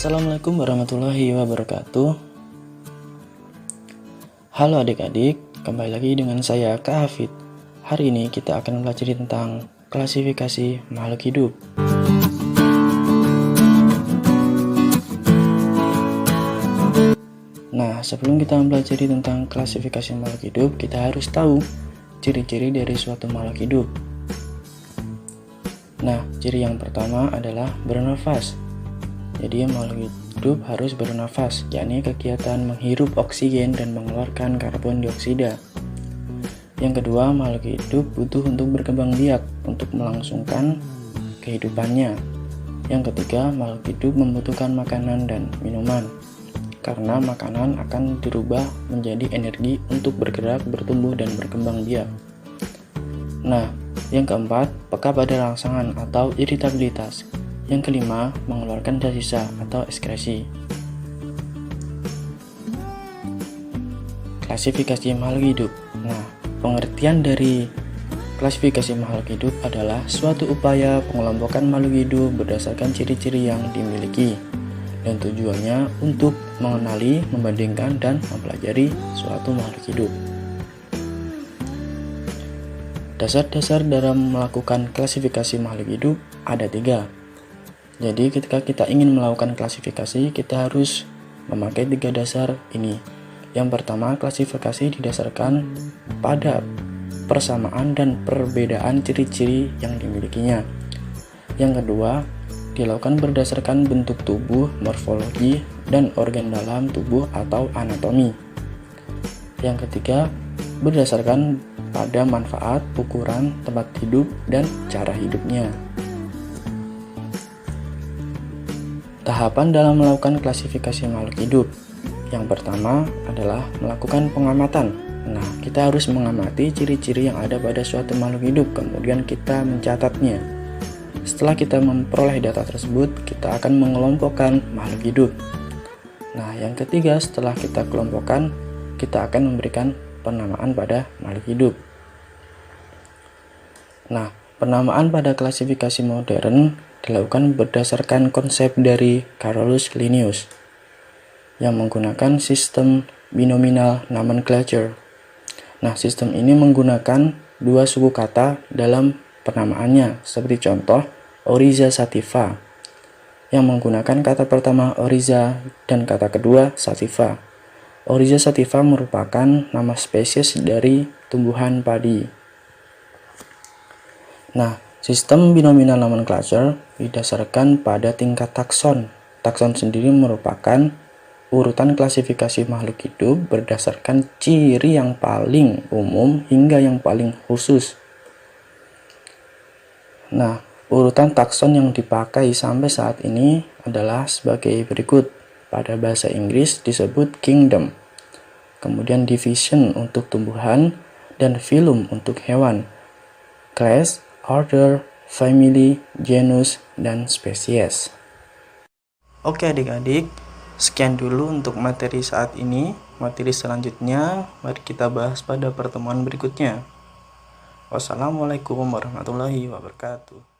Assalamualaikum warahmatullahi wabarakatuh. Halo adik-adik, kembali lagi dengan saya Kak Hafid. Hari ini kita akan belajar tentang klasifikasi makhluk hidup. Nah, sebelum kita mempelajari tentang klasifikasi makhluk hidup, kita harus tahu ciri-ciri dari suatu makhluk hidup. Nah, ciri yang pertama adalah bernafas. Jadi makhluk hidup harus bernafas, yakni kegiatan menghirup oksigen dan mengeluarkan karbon dioksida. Yang kedua, makhluk hidup butuh untuk berkembang biak untuk melangsungkan kehidupannya. Yang ketiga, makhluk hidup membutuhkan makanan dan minuman, karena makanan akan dirubah menjadi energi untuk bergerak, bertumbuh, dan berkembang biak. Nah, yang keempat, peka pada rangsangan atau iritabilitas. Yang kelima, mengeluarkan sisa atau ekskresi. Klasifikasi makhluk hidup. Nah, pengertian dari klasifikasi makhluk hidup adalah suatu upaya pengelompokan makhluk hidup berdasarkan ciri-ciri yang dimiliki, dan tujuannya untuk mengenali, membandingkan, dan mempelajari suatu makhluk hidup. Dasar-dasar dalam melakukan klasifikasi makhluk hidup ada 3. Jadi ketika kita ingin melakukan klasifikasi, kita harus memakai 3 dasar ini. Yang pertama, klasifikasi didasarkan pada persamaan dan perbedaan ciri-ciri yang dimilikinya. Yang kedua, dilakukan berdasarkan bentuk tubuh, morfologi, dan organ dalam tubuh atau anatomi. Yang ketiga, berdasarkan pada manfaat, ukuran, tempat hidup, dan cara hidupnya. Tahapan dalam melakukan klasifikasi makhluk hidup. Yang pertama adalah melakukan pengamatan. Nah, kita harus mengamati ciri-ciri yang ada pada suatu makhluk hidup, kemudian kita mencatatnya. Setelah kita memperoleh data tersebut, kita akan mengelompokkan makhluk hidup. Nah, yang ketiga, setelah kita kelompokkan, kita akan memberikan penamaan pada makhluk hidup. Nah, penamaan pada klasifikasi modern dilakukan berdasarkan konsep dari Carolus Linnaeus yang menggunakan sistem binominal nomenclature. Nah, sistem ini menggunakan 2 suku kata dalam penamaannya, seperti contoh Oryza sativa yang menggunakan kata pertama Oryza dan kata kedua sativa. Oryza sativa merupakan nama spesies dari tumbuhan padi. Nah, sistem binominal nomenclature didasarkan pada tingkat takson. Takson sendiri merupakan urutan klasifikasi makhluk hidup berdasarkan ciri yang paling umum hingga yang paling khusus. Nah, urutan takson yang dipakai sampai saat ini adalah sebagai berikut. Pada bahasa Inggris disebut kingdom, kemudian division untuk tumbuhan, dan phylum untuk hewan, class, order, family, genus, dan spesies. Oke adik-adik, sekian dulu untuk materi saat ini. Materi selanjutnya mari kita bahas pada pertemuan berikutnya. Wassalamualaikum warahmatullahi wabarakatuh.